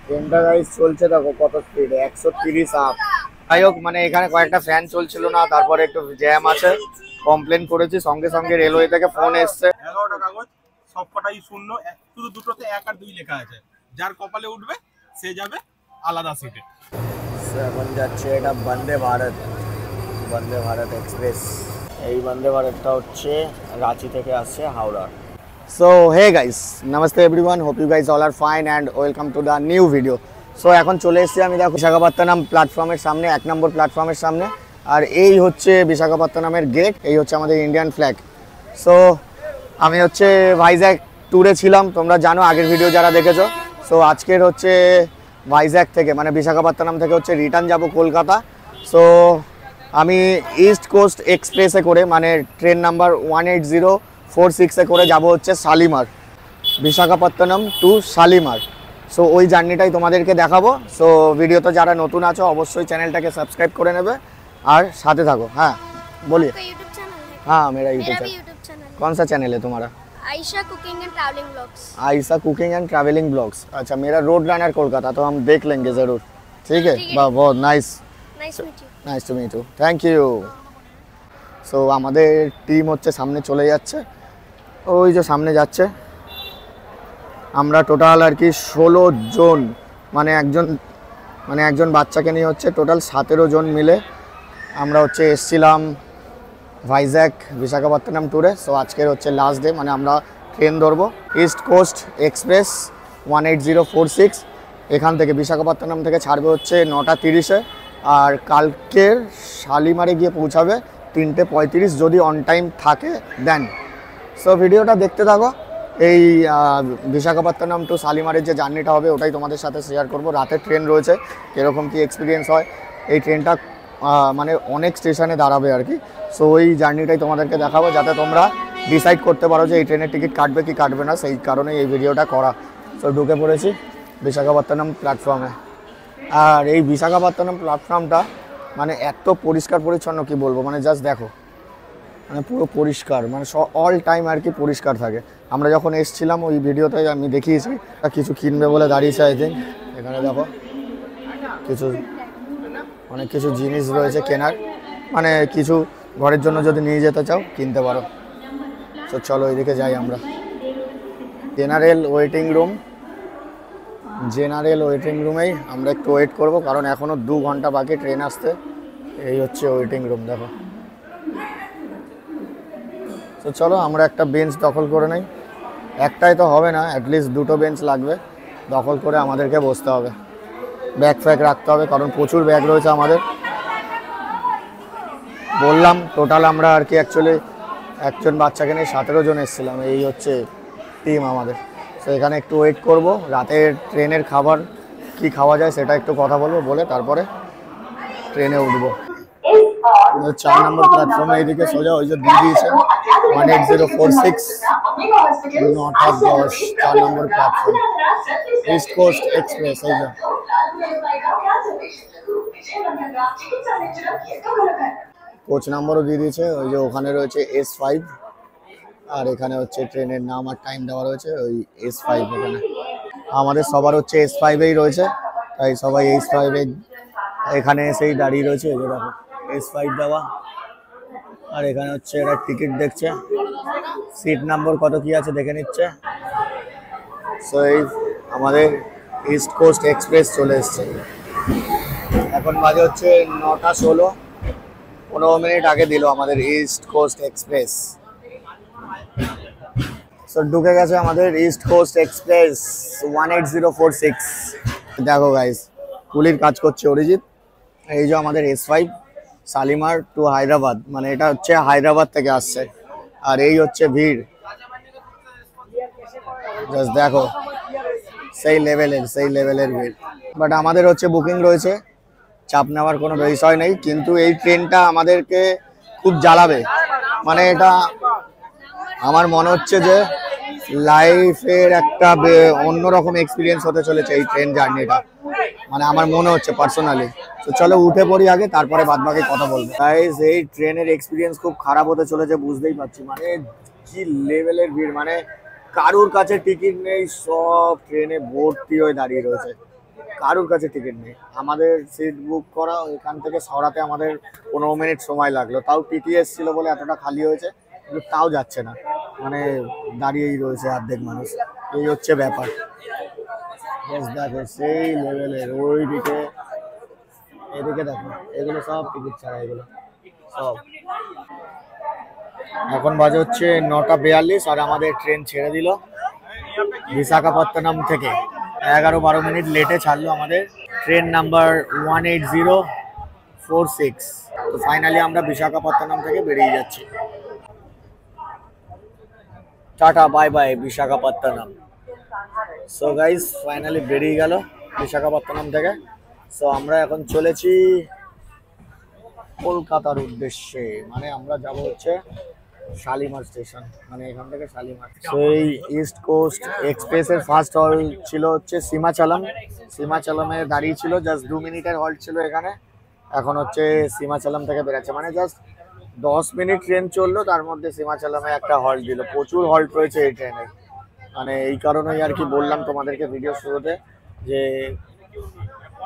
ট্রেনটা গাইস চলছে, দেখো কত স্পিডে, 130 আপ। যাই হোক, মানে এখানে কয়েকটা ফ্যান চলছিল না, তারপরে একটু জ্যাম আছে, কমপ্লেন করেছি, সঙ্গে সঙ্গে রেলওয়ে থেকে ফোন এসছে। 11টা কাগজ সবকটাই শূন্য, শুধু দুটোতে 1 আর 2 লেখা আছে। যার কপালে উঠবে সে যাবে আলাদা সিটে। এখন যাচ্ছে এটা বন্দে ভারত, বন্দে ভারত এক্সপ্রেস। এই বন্দে ভারতটা হচ্ছে রাঁচি থেকে আসছে Howrah. So hey guys, namaste everyone, hope you guys all are fine and welcome to the new video. So এখন চলে এসেছি আমি, দেখো, বিশাখাপত্তনম প্ল্যাটফর্মের সামনে, 1 নম্বর প্ল্যাটফর্মের সামনে। আর এই হচ্ছে বিশাখাপত্তনমের গেট, এই হচ্ছে আমাদের ইন্ডিয়ান ফ্ল্যাগ। সো আমি হচ্ছে ভাইজ্যাক ট্যুরে ছিলাম, তোমরা জানো আগের ভিডিও যারা দেখেছো। সো আজকের হচ্ছে ভাইজ্যাক থেকে, মানে বিশাখাপত্তনম থেকে হচ্ছে রিটার্ন যাব কলকাতা। সো আমি ইস্ট কোস্ট এক্সপ্রেসে করে, মানে ট্রেন নাম্বার 18046-এ করে যাব হচ্ছে শালিমার, বিশাখাপত্তনম টু শালিমার। সো ওই জার্নিটাই তোমাদেরকে দেখাবো। সো ভিডিওতে যারা নতুন আছো অবশ্যই চ্যানেলটাকে সাবস্ক্রাইব করে নেবে আর সাথে থাকো। हाँ बोलिए। यूट्यूब चैनल है? हाँ मेरा यूट्यूब मेरा भी चैनल। यूट्यूब चैनल है, कौन सा चैनल है तुम्हारा? Ayesha cooking and travelling vlogs. Ayesha cooking and travelling blogs. अच्छा, मेरा रोड रनर कोलकाता, तो हम देख लेंगे ज़रूर। ठीक है, बहुत nice, nice meet you. Nice to meet you, thank you. So আমাদের টিম হচ্ছে সামনে চলে যাচ্ছে, ওই যে সামনে যাচ্ছে। আমরা টোটাল আর কি 16 জন, মানে একজন বাচ্চাকে নিয়ে হচ্ছে টোটাল 17 জন মিলে আমরা হচ্ছে এসছিলাম ভাইজ্যাক বিশাখাপত্তনম ট্যুরে। সো আজকের হচ্ছে লাস্ট ডে, মানে আমরা ট্রেন ধরবো ইস্ট কোস্ট এক্সপ্রেস 18046। এখান থেকে বিশাখাপত্তনম থেকে ছাড়বে হচ্ছে 9:30-এ, আর কালকের শালিমারে গিয়ে পৌঁছাবে 3:35 যদি অন টাইম থাকে দেন। সো ভিডিওটা দেখতে থাকো। এই বিশাখাপত্তনম টু শালিমারের যে জার্নিটা হবে ওটাই তোমাদের সাথে শেয়ার করব। রাতের ট্রেন রয়েছে, কীরকম কী এক্সপিরিয়েন্স হয়। এই ট্রেনটা মানে অনেক স্টেশনে দাঁড়াবে আর কি। সো ওই জার্নিটাই তোমাদেরকে দেখাবো, যাতে তোমরা ডিসাইড করতে পারো যে এই ট্রেনের টিকিট কাটবে কি কাটবে না, সেই কারণেই এই ভিডিওটা করা। সো ঢুকে পড়েছি বিশাখাপত্তনম প্ল্যাটফর্মে। আর এই বিশাখাপত্তনম প্ল্যাটফর্মটা মানে এত পরিষ্কার পরিচ্ছন্ন, কি বলবো, মানে জাস্ট দেখো, মানে পুরো পরিষ্কার, মানে অল টাইম আর কি পরিষ্কার থাকে। আমরা যখন এসেছিলাম ওই ভিডিওতে আমি দেখিয়েছি, কিছু কিনবে বলে দাঁড়িয়েছে আই থিঙ্ক। এখানে দেখো অনেক কিছু জিনিস রয়েছে কেনার, মানে কিছু ঘরের জন্য যদি নিয়ে যেতে চাও কিনতে পারো। তো চলো এদিকে যাই আমরা। জেনারেল ওয়েটিং রুমেই আমরা একটু ওয়েট করব, কারণ এখনও 2 ঘন্টা বাকি ট্রেন আসতে। এই হচ্ছে ওয়েটিং রুম, দেখো। তো চলো আমরা একটা বেঞ্চ দখল করে নেই, একটাই তো হবে না, অ্যাটলিস্ট 2টো বেঞ্চ লাগবে, দখল করে আমাদেরকে বসতে হবে। ব্যাগ ফ্যাগ রাখতে হবে, কারণ প্রচুর ব্যাগ রয়েছে আমাদের। বললাম টোটাল আমরা আর কি অ্যাকচুয়ালি একজন বাচ্চাকে নিয়ে 17 জন এসেছিলাম, এই হচ্ছে টিম আমাদের। তো এখানে একটু ওয়েট করব, রাতের ট্রেনের খাবার কি খাওয়া যায় সেটা একটু কথা বলবো, বলে তারপরে ট্রেনে উঠবো। 4 নম্বর প্ল্যাটফর্মে এইদিকে সোজা ওই যে দিয়ে দিয়েছে 18046, 9:10, 4 নম্বর প্ল্যাটফর্ম, ইস্ট কোস্ট এক্সপ্রেস। এই যে কোচ নাম্বারও দিয়ে দিয়েছে, ওই যে ওখানে রয়েছে S5, আর এখানে হচ্ছে ট্রেনের নাম আর টাইম দেওয়া রয়েছে ওই S5। ওখানে আমাদের সবার হচ্ছে S5-এই রয়েছে, তাই সবাই S5-এ এখানে এসেই দাঁড়িয়ে রয়েছে। এই যে দেখো S5 দেওয়া, আর এখানে হচ্ছে এরা টিকিট দেখছে, সিট নাম্বার কত কি আছে দেখে নিচ্ছে। সো এই আমাদের ইস্ট কোস্ট এক্সপ্রেস চলে এসছে। এখন বাজে হচ্ছে 9:16, 15 মিনিট আগে দিল আমাদের ইস্ট কোস্ট এক্সপ্রেস। সো ঢুকে গেছে আমাদের ইস্ট কোস্ট এক্সপ্রেস 18046। দেখো গাইস, কুলির কাজ করছে অরিজিৎ। এই যে আমাদের S5 শালিমার টু হায়দ্রাবাদ, মানে এটা হচ্ছে হায়দ্রাবাদ থেকে আসছে। আর এই হচ্ছে ভিড়, জাস্ট দেখো, সেই লেভেলের ভিড়। বাট আমাদের হচ্ছে বুকিং রয়েছে, চাপ নেওয়ার কোনো বিষয় নেই। কিন্তু এই ট্রেনটা আমাদেরকে খুব জ্বালাবে, মানে এটা আমার মনে হচ্ছে যে লাইফের একটা অন্যরকম এক্সপিরিয়েন্স হতে চলেছে এই ট্রেন জার্নিটা, মানে আমার মনে হচ্ছে পার্সোনালি। তো চলো উঠে পড়ি আগে, তারপরে বাদবাকি কথা বলবো। গাইস, এই ট্রেনের এক্সপিরিয়েন্স খুব খারাপ হতে চলেছে, বুঝতেই পারছি। মানে কি লেভেলের ভিড়, মানে কারুর কাছে টিকিট নেই, সব ট্রেনে ভর্তি হয়ে দাঁড়িয়ে রয়েছে। কারোর কাছে টিকিট নেই। আমাদের সিট বুক করা, এখান থেকে সরাতে আমাদের 15 মিনিট সময় লাগলো, তাও টিটি এসেছিল বলে এতটা খালি হয়েছে, কিন্তু তাও যাচ্ছে না, মানে দাঁড়িয়েই রয়েছে অর্ধেক মানুষ। এই হচ্ছে ব্যাপার। দেখো সেই লেভেলের ওই দিকে, এদিকে দেখো, এগুলো সব টিকিট ছাড়া, এগুলো সব। এখন বাজে হচ্ছে 9:42 আর আমাদের ট্রেন ছেড়ে দিল বিশাখাপত্তনম থেকে। 11-12 মিনিট লেটে ছাড়লো আমাদের ট্রেন নাম্বার 18046। তো ফাইনালি আমরা বিশাখাপত্তনম থেকে বেরিয়ে যাচ্ছি। Tata bye bye Visakhapatnam. So guys finally বেরিয়ে গেল বিশাখাপত্তনম থেকে। সো আমরা এখন চলেছি কলকাতার উদ্দেশ্যে, মানে আমরা যাব হচ্ছে শালিমার স্টেশন, মানে এখান থেকে শালিমার। সেই ইস্ট কোস্ট এক্সপ্রেসের ফার্স্ট হল্ট ছিল হচ্ছে সীমাচলম। সীমাচলমে দাঁড়িয়ে ছিল, জাস্ট 2 মিনিটের হল্ট ছিল এখানে। এখন হচ্ছে সীমাচলম থেকে বেরাচ্ছে, মানে জাস্ট 10 মিনিট ট্রেন চললো, তার মধ্যে সীমাচলমে একটা হল্ট দিল। প্রচুর হল্ট রয়েছে এই ট্রেনে, মানে এই কারণেই আর কি বললাম তোমাদেরকে ভিডিও শুরুতে যে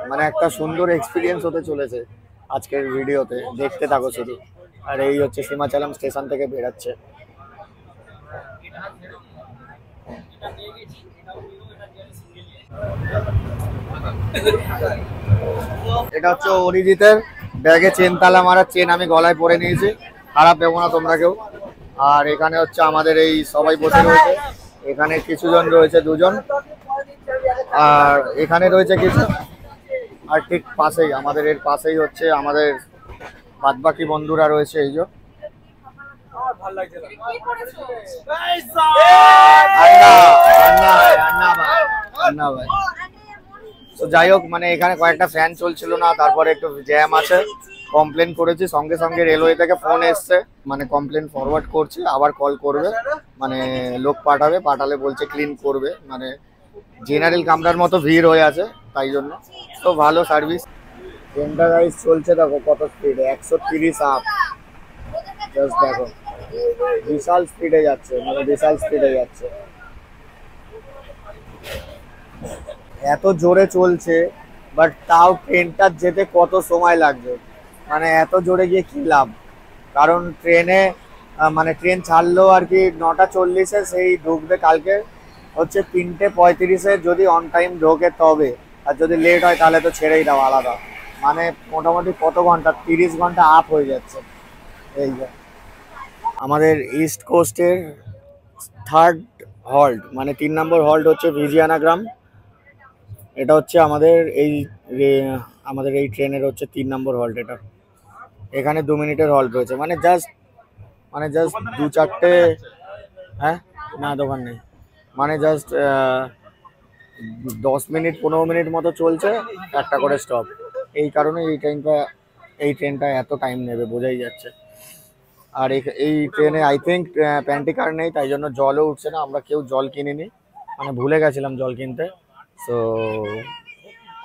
মানে একটা সুন্দর এক্সপিরিয়েন্স হতে চলেছে আজকের ভিডিওতে, দেখতে থাকো শুধু। আর এই হচ্ছে সীমাচলম স্টেশন থেকে বেরাচ্ছে। এটা হচ্ছে অরিজিতের ব্যাগে চেন তালা মারা, চেন আমি গলায় পরে নিয়েছি, খারাপ দেবো না তোমরা কেউ। আর এখানে হচ্ছে আমাদের এই সবাই বসে রয়েছে, এখানে কিছুজন রয়েছে, 2জন, আর এখানে রয়েছে কিছু, আর ঠিক পাশেই আমাদের এর পাশেই হচ্ছে আমাদের বাদবাকি বন্ধুরা রয়েছে। এই যে তো যাই হোক, মানে এখানে কয়েকটা ফ্যান চলছিল না, তারপরে একটু জ্যাম আছে, কমপ্লেন করেছি, সঙ্গে সঙ্গে রেলওয়ে থেকে ফোন এসছে, মানে কমপ্লেন ফরওয়ার্ড করছে, আবার কল করবে, মানে লোক পাঠালে বলছে ক্লিন করবে, মানে জেনারেল কামরার মতো ভিড় হয়ে আছে তাই জন্য। তো ভালো সার্ভিস। ট্রেনটা গাইস চলছে, দেখো কত স্পিড, 130 আপ, জাস্ট দেখো বিশাল স্পিডে যাচ্ছে, মানে বিশাল স্পিডে যাচ্ছে, এত জোরে চলছে। বাট তাও ট্রেনটা যেতে কত সময় লাগবে, মানে এত জোরে গিয়ে কি লাভ, কারণ ট্রেনে মানে ট্রেন ছাড়লো আর কি 9:40-এ, সেই ঢুকবে কালকে হচ্ছে 3:35-এ, যদি অন টাইম ঢোকে তবে, আর যদি লেট হয় তাহলে তো ছেড়েই দাও আলাদা, মানে মোটামুটি কত ঘন্টা, 30 ঘন্টা আপ হয়ে যাচ্ছে। এই যে আমাদের ইস্ট কোস্টের 3rd হল্ট, মানে 3 নম্বর হল্ট হচ্ছে ভিজিয়ানাগ্রাম। এটা হচ্ছে আমাদের এই ট্রেনের হচ্ছে 3 নম্বর হল্ট। এটা এখানে 2 মিনিটের হল্ট রয়েছে, মানে জাস্ট 2-4টে, হ্যাঁ না দোকান নেই, মানে জাস্ট 10 মিনিট 15 মিনিট মতো চলছে, একটা করে স্টপ। এই কারণে এই ট্রেনটা এত টাইম নেবে বোঝাই যাচ্ছে। আর এই ট্রেনে আই থিঙ্ক প্যান্টি কার নেই, তাই জন্য জলও উঠছে না, আমরা কেউ জল কিনিনি, মানে ভুলে গেছিলাম জল কিনতে। সো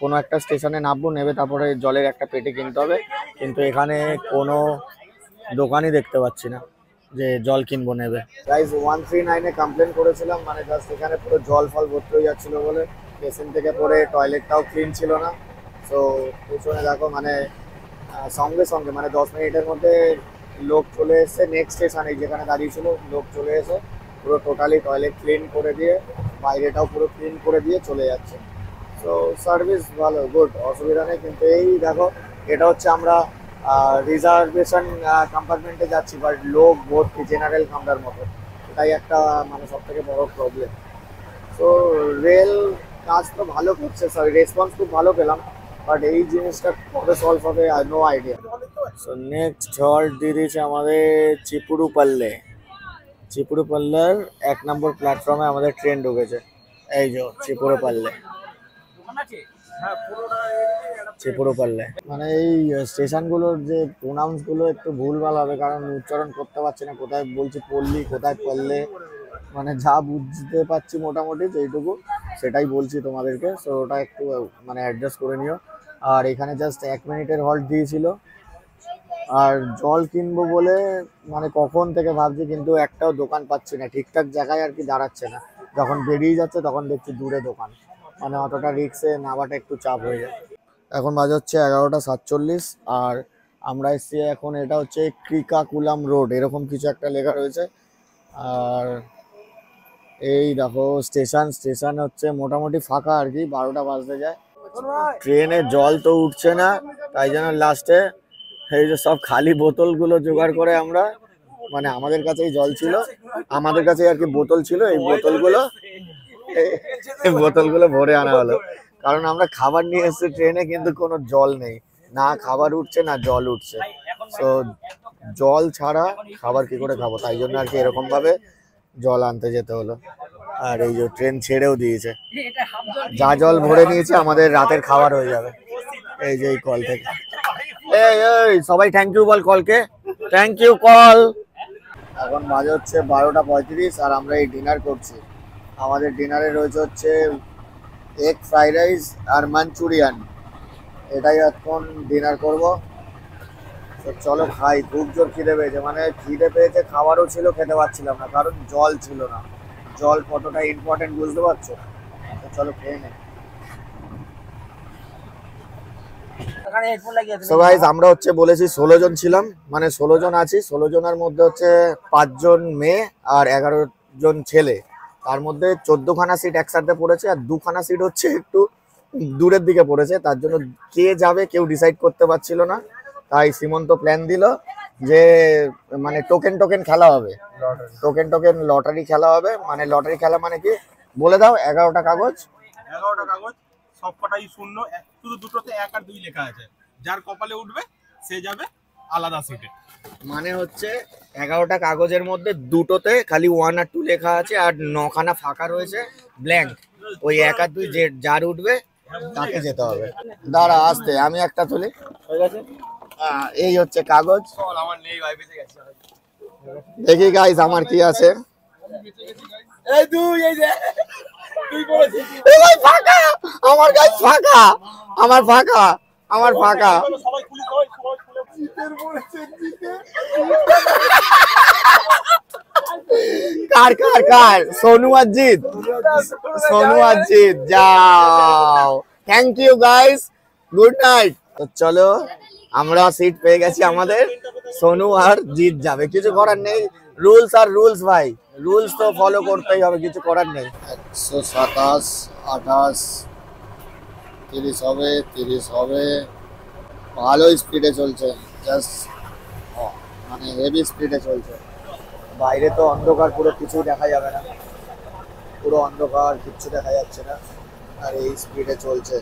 কোনো একটা স্টেশনে নামবো, নেবে তারপরে জলের একটা পেটি কিনতে হবে, কিন্তু এখানে কোনো দোকানই দেখতে পাচ্ছি না যে জল কিনবো নেবে। গাইস 139-এ কমপ্লেন করেছিলাম, মানে জাস্ট এখানে পুরো জল ফল ভর্তি হয়ে যাচ্ছিলো বলে, স্টেশন থেকে পরে টয়লেটটাও ক্লিন ছিল না। সো পিছনে দেখো, মানে সঙ্গে সঙ্গে মানে 10 মিনিটের মধ্যে লোক চলে এসছে নেক্সট স্টেশনে, যেখানে দাঁড়িয়েছিল লোক চলে এসে পুরো টোটালি টয়লেট ক্লিন করে দিয়ে, বাইরেটাও পুরো ক্লিন করে দিয়ে চলে যাচ্ছে। সো সার্ভিস ভালো, গুড, অসুবিধা নেই। কিন্তু এই দেখো, এটা হচ্ছে আমরা রিজার্ভেশন কম্পার্টমেন্টে যাচ্ছি, বাট লোক ভর্তি জেনারেল কামরার মতো, এটাই একটা মানে সব থেকে বড় প্রবলেম। সো রেল কাজ তো ভালো করছে, রেসপন্স খুব ভালো পেলাম, বাট এই জিনিসটা কবে সলভ হবে no idea. So next halt দিয়ে দিয়েছে আমাদের চিপুরুপাল্লার 1 নম্বর প্ল্যাটফর্মে আমাদের ট্রেন ঢুকেছে। এই যে চিপুরুপাল্লে, মানে এই স্টেশনগুলোর যে প্রোনাউন্সগুলো একটু ভুলভাল হবে, কারণ উচ্চারণ করতে পারছি না, কোথায় বলছি পল্লী, কোথায় পল্লে, মানে যা বুঝতে পারছি মোটামুটি যেইটুকু সেটাই বলছি তোমাদেরকে। সো ওটা একটু মানে অ্যাডজাস্ট করে নিও। আর এখানে জাস্ট 1 মিনিটের হল্ট দিয়েছিল, আর জল কিনবো বলে মানে কখন থেকে ভাবছি, কিন্তু একটাও দোকান পাচ্ছি না, ঠিকঠাক জায়গায় আর কি দাঁড়াচ্ছে না। যখন বেরিয়ে যাচ্ছে তখন দেখছি দূরে দোকান, মানে অতটা রিক্সে নামাটা একটু চাপ হয়ে যায়। এখন বাজে হচ্ছে 11:47 আর আমরা এসছি এখন, এটা হচ্ছে ক্রিকাকুলাম রোড এরকম কিছু একটা লেখা রয়েছে। আর এই দেখো স্টেশন হচ্ছে মোটামুটি ফাঁকা আর কি, 12টা বাজতে যায়। ট্রেনে জল তো উঠছে না, তাই জন্য লাস্টে এই যে সব খালি বোতলগুলো জোগাড় করে আমরা, মানে আমাদের কাছেই জল ছিল, আমাদের কাছে আর কি বোতল ছিল, এই বোতলগুলো ভরে আনা হলো। কারণ আমরা খাবার নিয়ে এসেছি ট্রেনে, কিন্তু কোনো জল নেই, না খাবার উঠছে না জল উঠছে। তো জল ছাড়া খাবার কি করে খাবো, তাই জন্য আর কি এরকম ভাবে জল আনতে যেতে হলো। আর এই যে ট্রেন ছেড়েও দিয়েছে, যা জল ভরে নিয়েছে আমাদের রাতের খাবার হয়ে যাবে এই যে এই কল থেকে। এই এই সবাই থ্যাংক ইউ বল কলকে, থ্যাংক ইউ কল। এখন বাজে হচ্ছে 12:35 আর আমরা এই ডিনার করছি। আমাদের ডিনারে রয়েছে হচ্ছে এগ ফ্রাইড রাইস আর মাঞ্চুরিয়ান, এটাই এখন ডিনার করব। তো চলো খাই, খুব জোর খিদে পেয়েছে, মানে খিদে পেয়েছে, খাবারও ছিল, খেতে পারছিলাম না কারণ জল ছিল না। জল কতটা ইম্পর্টেন্ট বুঝতে পারছো? তো চলো খেয়ে নে। সো গাইস আমরা হচ্ছে বলেছি 16 জন ছিলাম, মানে 16 জন আছি, 16 জনের মধ্যে হচ্ছে 5 জন মেয়ে আর 11 জন ছেলে। তার মধ্যে 14খানা সিট একসাথে পড়েছে আর 2খানা সিট হচ্ছে একটু দূরের দিকে পড়েছে, তার জন্য কে যাবে কেউ ডিসাইড করতে পারছিল না। তাই সীমন্ত প্ল্যান দিল যে মানে টোকেন খেলা হবে, টোকেন লটারি খেলা হবে। মানে লটারি খেলা মানে কি বলে দাও? 11টা কাগজ সবকটাই শূন্য, শুধু দুটোতে 1 আর 2 লেখা আছে, যার কপালে উঠবে সে যাবে আলাদা সিটে। মানে হচ্ছে 11টা কাগজের মধ্যে দুটোতে খালি 1 আর 2 লেখা আছে আর 9খানা ফাঁকা রয়েছে ব্ল্যাঙ্ক, ওই 1 আর 2 যে যার উঠবে তাকে যেতে হবে। দাঁড়া আসতে আমি একটা তুলি, এই হচ্ছে কাগজ, দেখি গাইস আমার কি আছে। ফাঁকা আমার গাইস, ফাঁকা আমার, ফাঁকা কার সোনু আর জিৎ, যাও, thank you guys, good night. তো চলো আমরা সিট পেয়ে গেছি আমাদের, সোনু আর জিৎ যাবে, কিছু করার নেই, রুলস আর রুলস ভাই, রুলস তো ফলো করতেই হবে, কিছু করার নেই। 127, 28, 30 হবে, ভালো স্পিডে চলছে, জাস্ট মানে হেভি স্পিডে চলছে। বাইরে তো অন্ধকার, পুরো কিছু দেখা যাবে না, পুরো অন্ধকার, কিচ্ছু দেখা যাচ্ছে না, আর এই স্পিডে চলছে।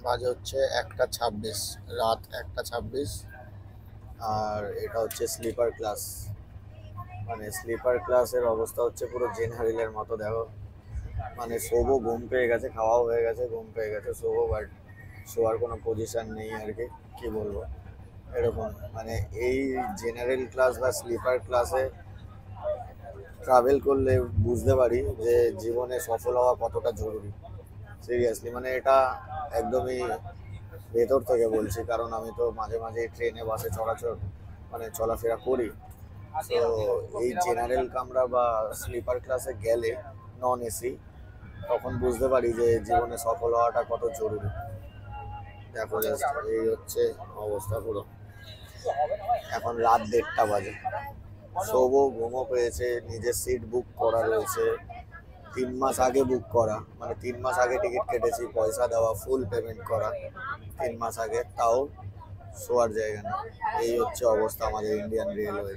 বাজে হচ্ছে 1:26, রাত 1:26 আর এটা হচ্ছে স্লিপার ক্লাস। মানে স্লিপার ক্লাসের অবস্থা হচ্ছে পুরো জেনারেলের মতো, দেখো মানে শোবো, ঘুম পেয়ে গেছে, খাওয়াও হয়ে গেছে, ঘুম পেয়ে গেছে, শোবো, বাট শোয়ার কোনো পজিশন নেই আর কি বলবো এরকম। মানে এই জেনারেল ক্লাস বা স্লিপার ক্লাসে ট্রাভেল করলে বুঝতে পারি যে জীবনে সফল হওয়া কতটা জরুরি, সিরিয়াসলি। মানে এটা একদমই ভেতর থেকে বলছি, কারণ আমি তো মাঝে মাঝে ট্রেনে বাসে চলাফেরা করি। তো এই জেনারেল কামরা বা স্লিপার ক্লাসে গেলে, নন এসি, তখন বুঝতে পারি যে জীবনে সফল হওয়াটা কত জরুরি। দেখো এই হচ্ছে অবস্থা পুরো। এখন রাত 1:30 বাজে, শোবো, ঘুমো পেয়েছে, নিজের সিট বুক করা রয়েছে, 3 মাস আগে বুক করা, মানে 3 মাস আগে টিকিট কেটেছি, পয়সা দেওয়া, ফুল পেমেন্ট করা 3 মাস আগে, তাও শোয়ার জায়গা নেই। এই হচ্ছে অবস্থা আমাদের ইন্ডিয়ান রেলওয়ে।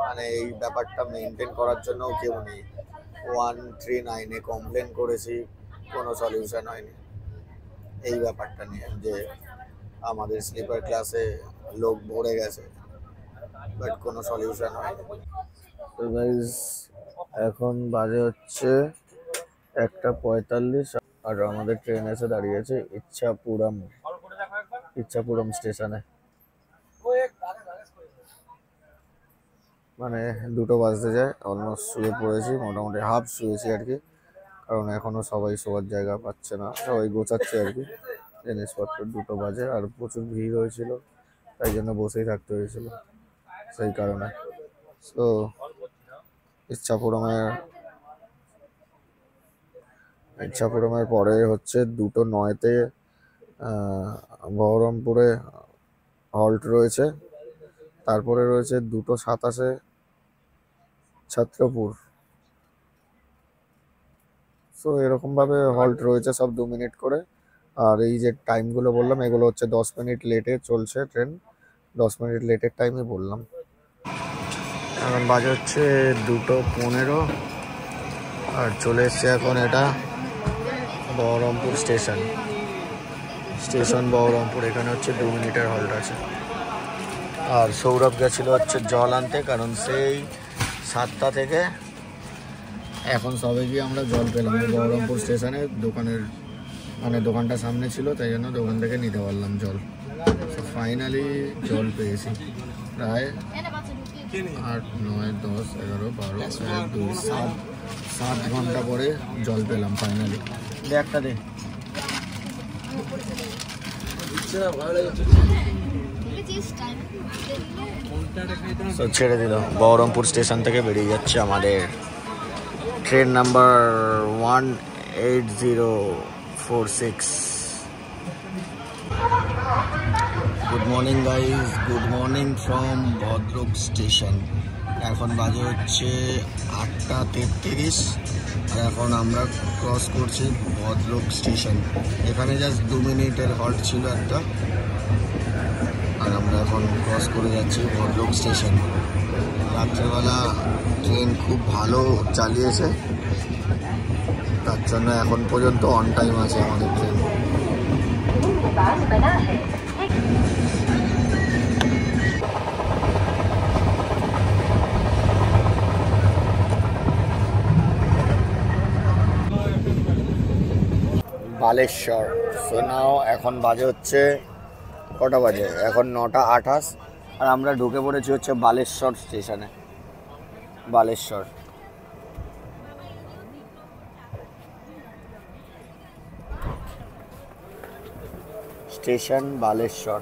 মানে এই ব্যাপারটা মেনটেন করার জন্য কেউ নেই। 139-এ কমপ্লেন করেছি, কোনো সলিউশন হয়নি এই ব্যাপারটা নিয়ে, যে আমাদের স্লিপার ক্লাসে লোক ভরে গেছে, বাট কোনো সলিউশন হয়নি। তো গাইস এখন বাজে হচ্ছে 1:45 আর আমাদের ট্রেন এসে দাঁড়িয়েছে ইচ্ছাপুরম স্টেশনে। মানে 2টো বাজতে যায়, অলমোস্ট শুয়ে পড়েছি, মোটামুটি হাফ শুয়েছি আর কি, কারণ এখনো সবাই শোয়ার জায়গা পাচ্ছে না, সবাই গোছাচ্ছে আর কি জিনিসপত্র। 2টো বাজে আর প্রচুর ভিড় হয়েছিল, তাই জন্য বসেই থাকতে হয়েছিল সেই কারণে। তো ইচ্ছাপুরমে ইচ্ছাপুরমের পরে হচ্ছে 2:09-তে বহরমপুরে হল্ট রয়েছে, তারপরে রয়েছে 2:27-এ ছত্রপুর। সো এরকমভাবে হল্ট রয়েছে সব 2 মিনিট করে। আর এই যে টাইমগুলো বললাম এগুলো হচ্ছে 10 মিনিট লেটে চলছে ট্রেন, 10 মিনিট লেটের টাইমই বললাম। এখন বাজে হচ্ছে 2:15 আর চলে এসছে এখন এটা বহরমপুর স্টেশন বহরমপুর। এখানে হচ্ছে 2 মিনিটের হল্ট আছে। আর সৌরভ গেছিল হচ্ছে জল আনতে, কারণ সেই 7টা থেকে এখন সবে গিয়ে আমরা জল পেলাম বহরমপুর স্টেশনে। দোকানটা সামনে ছিল, তাই জন্য দোকান থেকে নিতে পারলাম জল। ফাইনালি জল পেয়েছি প্রায় 8, 9, 10, 11, 12, 1, 2, 7 ঘন্টা পরে জল পেলাম ফাইনালি। একটা দে ছেড়ে দিল। বহরমপুর স্টেশন থেকে বেরিয়ে যাচ্ছে আমাদের train number 18046। Good morning guys, good morning from Bhadrak station. এখন বাজে হচ্ছে 8:33 আর এখন আমরা ক্রস করছি ভদ্রক স্টেশন। এখানে জাস্ট 2 মিনিটের হল্ট ছিল একটা, আর আমরা এখন ক্রস করে যাচ্ছি ভদ্রক স্টেশন। রাত্রেবেলা ট্রেন খুব ভালো চালিয়েছে, তার জন্য এখন পর্যন্ত অন টাইম আছে আমাদের ট্রেন। বালেশ্বর। সো নাও এখন বাজে হচ্ছে কটা বাজে? এখন 9:28 আর আমরা ঢুকে পড়েছি হচ্ছে বালেশ্বর স্টেশনে। বালেশ্বর স্টেশন, বালেশ্বর।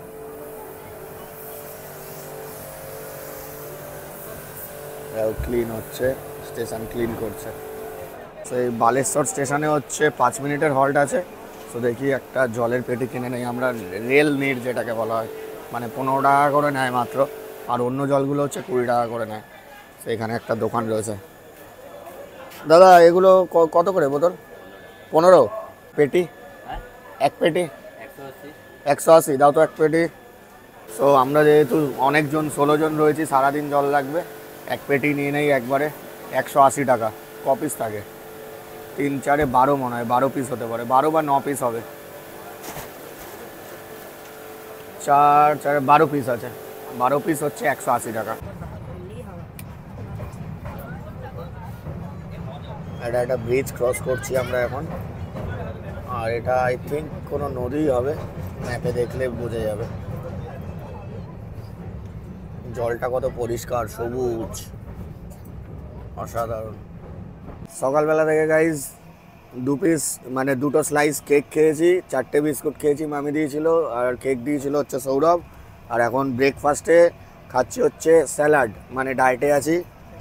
ক্লিন হচ্ছে, স্টেশন ক্লিন করছে। তো এই বালেশ্বর স্টেশনে হচ্ছে 5 মিনিটের হল্ট আছে। তো দেখি একটা জলের পেটি কিনে নেই আমরা, রেল নিট যেটাকে বলা হয়, মানে 15 টাকা করে নেয় মাত্র, আর অন্য জলগুলো হচ্ছে 20 টাকা করে নেয়। তো এখানে একটা দোকান রয়েছে। দাদা এগুলো কত করে বোতল? 15 পেটি? এক পেটি 180 দাও তো এক পেটি। সো আমরা যেহেতু অনেকজন 16 জন রয়েছি, সারাদিন জল লাগবে, এক পেটি নিয়ে নেই একবারে। 180 টাকা। ক পিস থাকে? 3, 4, 12 মনে হয়, 12 পিস হতে পারে, 12 বা 9 পিস হবে। 4, 4, 12 পিস আছে। 12 পিস হচ্ছে 180 টাকা। এটা একটা ব্রিজ ক্রস করছি আমরা এখন, আর এটা আই থিঙ্ক কোনো নদী হবে, ম্যাপে দেখলে বোঝা যাবে। জলটা কত পরিষ্কার, সবুজ, অসাধারণ। সকালবেলা থেকে গাইজ 2 পিস মানে 2টো স্লাইস কেক খেয়েছি, 4টে বিস্কুট খেয়েছি, মামি দিয়েছিল, আর কেক দিয়েছিল হচ্ছে সৌরভ। আর এখন ব্রেকফাস্টে খাচ্ছি হচ্ছে স্যালাড, মানে ডায়েটে আছি।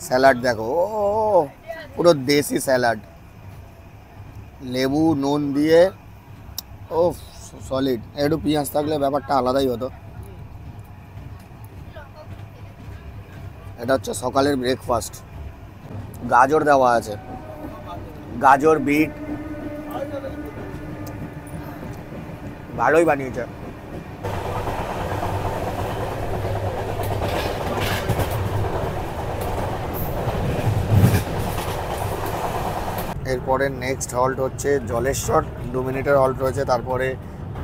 স্যালাড দেখো, ও পুরো দেশি স্যালাড, লেবু নুন দিয়ে, ও সলিড। একটু পেঁয়াজ থাকলে ব্যাপারটা আলাদাই হতো। এটা হচ্ছে সকালের ব্রেকফাস্ট। গাজর দেওয়া আছে, গাজর, বিট, ভালোই বানিয়েছে। এরপরে নেক্সট হল্ট হচ্ছে জলেশ্বর, 2 মিনিটের হল্ট রয়েছে। তারপরে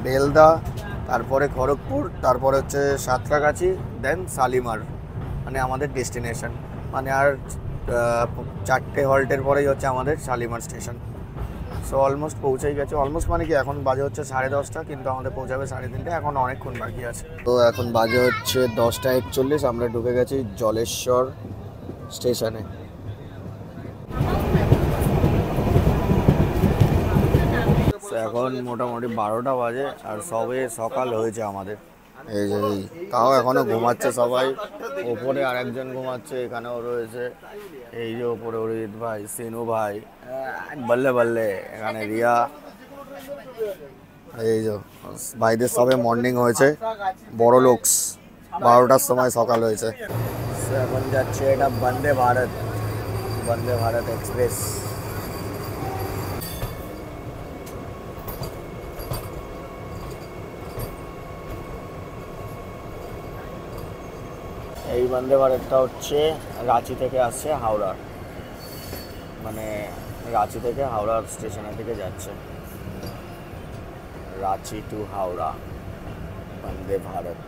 বেলদা, তারপরে খড়গপুর, তারপরে হচ্ছে সাঁতরাগাছি, দেন শালিমার, মানে আমাদের ডেস্টিনেশন। মানে আর 4টে হল্টের পরেই হচ্ছে আমাদের শালিমার স্টেশন। সো অলমোস্ট পৌঁছেই গেছে। অলমোস্ট মানে কি, এখন বাজে হচ্ছে 10:30, কিন্তু আমাদের পৌঁছাবে 3:30। এখন অনেকক্ষণ বাকি আছে। তো এখন বাজে হচ্ছে 10:41, আমরা ঢুকে গেছি জলেশ্বর স্টেশনে। এখন মোটামুটি 12টা বাজে আর সবে সকাল হয়েছে আমাদের। এই যে তাও এখনো ঘুমাচ্ছে সবাই, ওপরে আরেকজন ঘুমাচ্ছে, এখানেও রয়েছে এই যে ওপরে অরিজিৎ ভাই, সিনু ভাই, বললে বললে, এখানে রিয়া। এই যে ভাইদের সবে মর্নিং হয়েছে, বড় লোকস 12টার সময় সকাল হয়েছে। এখন যাচ্ছে এটা বন্দে ভারত এক্সপ্রেস। এই বন্দে ভারতটা হচ্ছে রাঁচি থেকে আসছে হাওড়া, মানে রাঁচি থেকে হাওড়া স্টেশনের দিকে যাচ্ছে, রাঁচি টু হাওড়া বন্দে ভারত।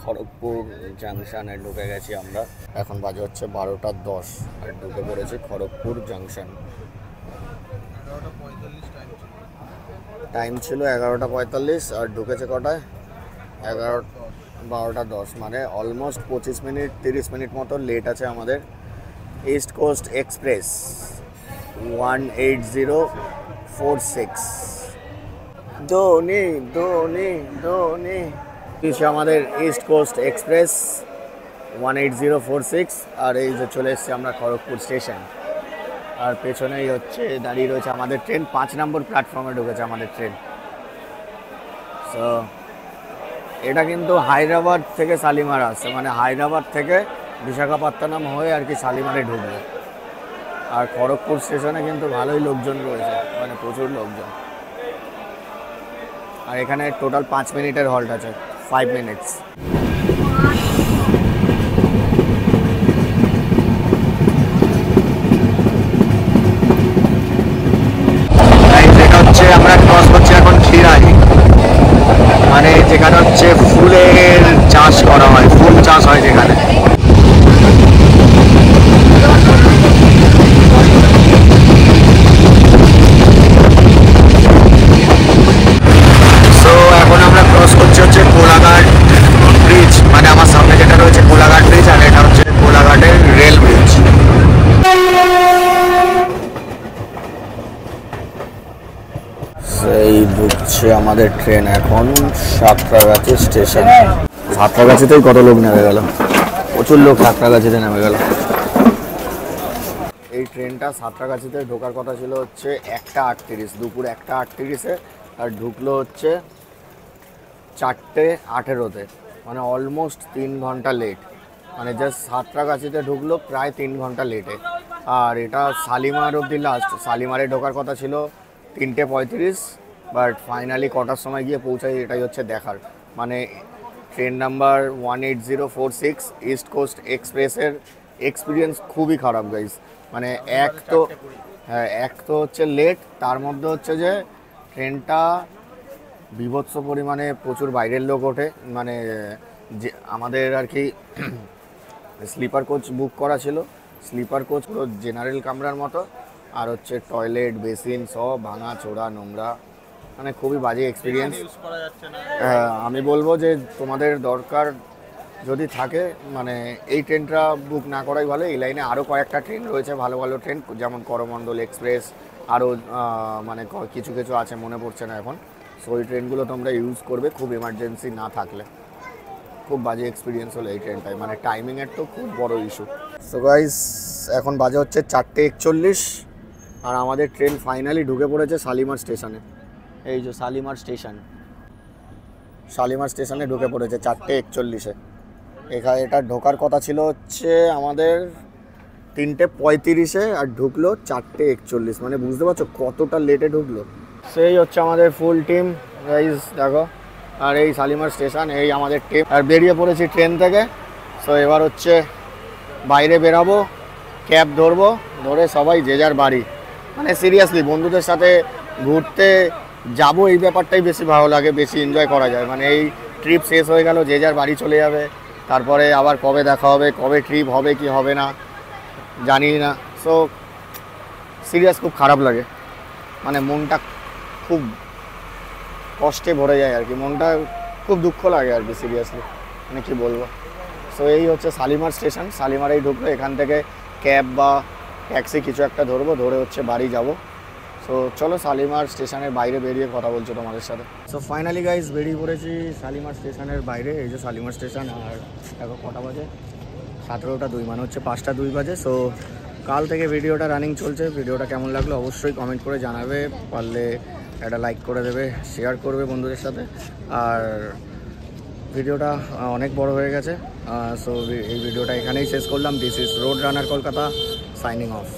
খড়গপুর জাংশনে ঢুকে গেছি আমরা, এখন বাজে হচ্ছে 12টা 10 আর ঢুকে পড়েছি খড়গপুর জাংশন। টাইম ছিল 11টা 45 আর ঢুকেছে কটায় 12টা 10, মানে অলমোস্ট 25 মিনিট 30 মিনিট মতো লেট আছে আমাদের। ইস্ট কোস্ট এক্সপ্রেস 18046 ধোনি আমাদের ইস্ট কোস্ট এক্সপ্রেস 18046। আর এই যে চলে এসেছি আমরা খড়গপুর স্টেশন, আর পেছনেই হচ্ছে দাঁড়িয়ে রয়েছে আমাদের ট্রেন, 5 নম্বর প্ল্যাটফর্মে ঢুকেছে আমাদের ট্রেন। সো এটা কিন্তু হায়দ্রাবাদ থেকে শালিমার আসছে, মানে হায়দ্রাবাদ থেকে বিশাখাপত্তনম হয়ে আর কি শালিমারে ঢুকবে। আর খড়গপুর স্টেশনে কিন্তু ভালোই লোকজন রয়েছে, মানে প্রচুর লোকজন। আর এখানে টোটাল 5 মিনিটের হল্ট আছে, 5 মিনিটস। আমরা ক্রস করছি এখন খিরাই, মানে যেখানে হচ্ছে ফুলের চাষ করা হয়, ফুল চাষ হয় যেখানে। সো এখন আমরা ক্রস করছি হচ্ছে কোলাঘাট ব্রিজ, মানে আমার সামনে যেটা রয়েছে কোলাঘাট ব্রিজ, আর এটা হচ্ছে কোলাঘাটের রেল ব্রিজ। এই ঢুকছে আমাদের ট্রেন এখন সাঁতরাগাছি স্টেশন। সাঁতরাগাছিতেই কত লোক নেমে গেল, প্রচুর লোক সাঁতরাগাছিতে নেমে গেল। এই ট্রেনটা সাঁতরাগাছিতে ঢোকার কথা ছিল হচ্ছে 1টা 38, দুপুর 1টা 38-এ, আর ঢুকলো হচ্ছে 4টে 18-তে, মানে অলমোস্ট 3 ঘন্টা লেট। মানে জাস্ট সাঁতরাগাছিতে ঢুকলো প্রায় 3 ঘন্টা লেটে। আর এটা শালিমার অবধি লাস্ট, শালিমারে ঢোকার কথা ছিল 3টে 35, বাট ফাইনালি কটার সময় গিয়ে পৌঁছাই এটাই হচ্ছে দেখার। মানে ট্রেন নাম্বার 18046 ইস্ট কোস্ট এক্সপ্রেসের এক্সপিরিয়েন্স খুবই খারাপ গাইস। মানে এক তো হচ্ছে লেট, তার মধ্যে হচ্ছে যে ট্রেনটা বিভৎস পরিমাণে প্রচুর বাইরের লোক ওঠে। মানে যে আমাদের আর কি স্লিপার কোচ বুক করা ছিল, স্লিপার কোচ পুরো জেনারেল কামরার মতো, আর হচ্ছে টয়লেট বেসিন সব ভাঙা চোরা নোংরা, মানে খুবই বাজে এক্সপিরিয়েন্স। আমি বলবো যে তোমাদের দরকার যদি থাকে, মানে এই ট্রেনটা বুক না করাই ভালো। এই লাইনে আরও কয়েকটা ট্রেন রয়েছে, ভালো ভালো ট্রেন, যেমন করমণ্ডল এক্সপ্রেস, আরও মানে কিছু কিছু আছে, মনে পড়ছে না এখন। সো ওই ট্রেনগুলো তোমরা ইউজ করবে খুব এমার্জেন্সি না থাকলে। খুব বাজে এক্সপিরিয়েন্স হলো এই ট্রেনটায়, মানে টাইমিংয়ের তো খুব বড় ইস্যু। সো গাইস এখন বাজে হচ্ছে 4টে 41, আর আমাদের ট্রেন ফাইনালি ঢুকে পড়েছে শালিমার স্টেশনে। এই যে শালিমার স্টেশনে ঢুকে পড়েছে 4টে 41-এ। এখানে এটা ঢোকার কথা ছিল হচ্ছে আমাদের 3টে 35-এ, আর ঢুকলো 4টে 41, মানে বুঝতে পারছো কতটা লেটে ঢুকলো। সেই হচ্ছে আমাদের ফুল টিম গাইস, দেখো। আর এই শালিমার স্টেশন, এই আমাদের টিম, আর বেরিয়ে পড়েছি ট্রেন থেকে। সো এবার হচ্ছে বাইরে বেরাবো, ক্যাব ধরবো, ধরে সবাই যে যার বাড়ি। মানে সিরিয়াসলি বন্ধুদের সাথে ঘুরতে যাব এই ব্যাপারটাই বেশি ভালো লাগে, বেশি এনজয় করা যায়। মানে এই ট্রিপ শেষ হয়ে গেল, যে যার বাড়ি চলে যাবে, তারপরে আবার কবে দেখা হবে, কবে ট্রিপ হবে কি হবে না জানি না। সো সিরিয়াস খুব খারাপ লাগে, মানে মনটা খুব কষ্টে ভরে যায় আর কি, মনটা খুব দুঃখ লাগে আর কি, সিরিয়াসলি, মানে কি বলবো। সো এই হচ্ছে শালিমার স্টেশন, শালিমারেই ঢুকবো, এখান থেকে ক্যাব বা ট্যাক্সি কিছু একটা ধরবো, ধরে হচ্ছে বাড়ি যাব। সো চলো শালিমার স্টেশনের বাইরে বেরিয়ে কথা বলছো তোমাদের সাথে। সো ফাইনালি গাইজ বেরিয়ে পড়েছি শালিমার স্টেশনের বাইরে। এই যে শালিমার স্টেশন, আর দেখো কটা বাজে, 17:02, মানে হচ্ছে 5:02 বাজে। সো কাল থেকে ভিডিওটা রানিং চলছে। ভিডিওটা কেমন লাগলো অবশ্যই কমেন্ট করে জানাবে, পারলে একটা লাইক করে দেবে, শেয়ার করবে বন্ধুদের সাথে। আর ভিডিওটা অনেক বড় হয়ে গেছে, সো এই ভিডিওটা এখানেই শেষ করলাম। This is road runner Kolkata, signing off.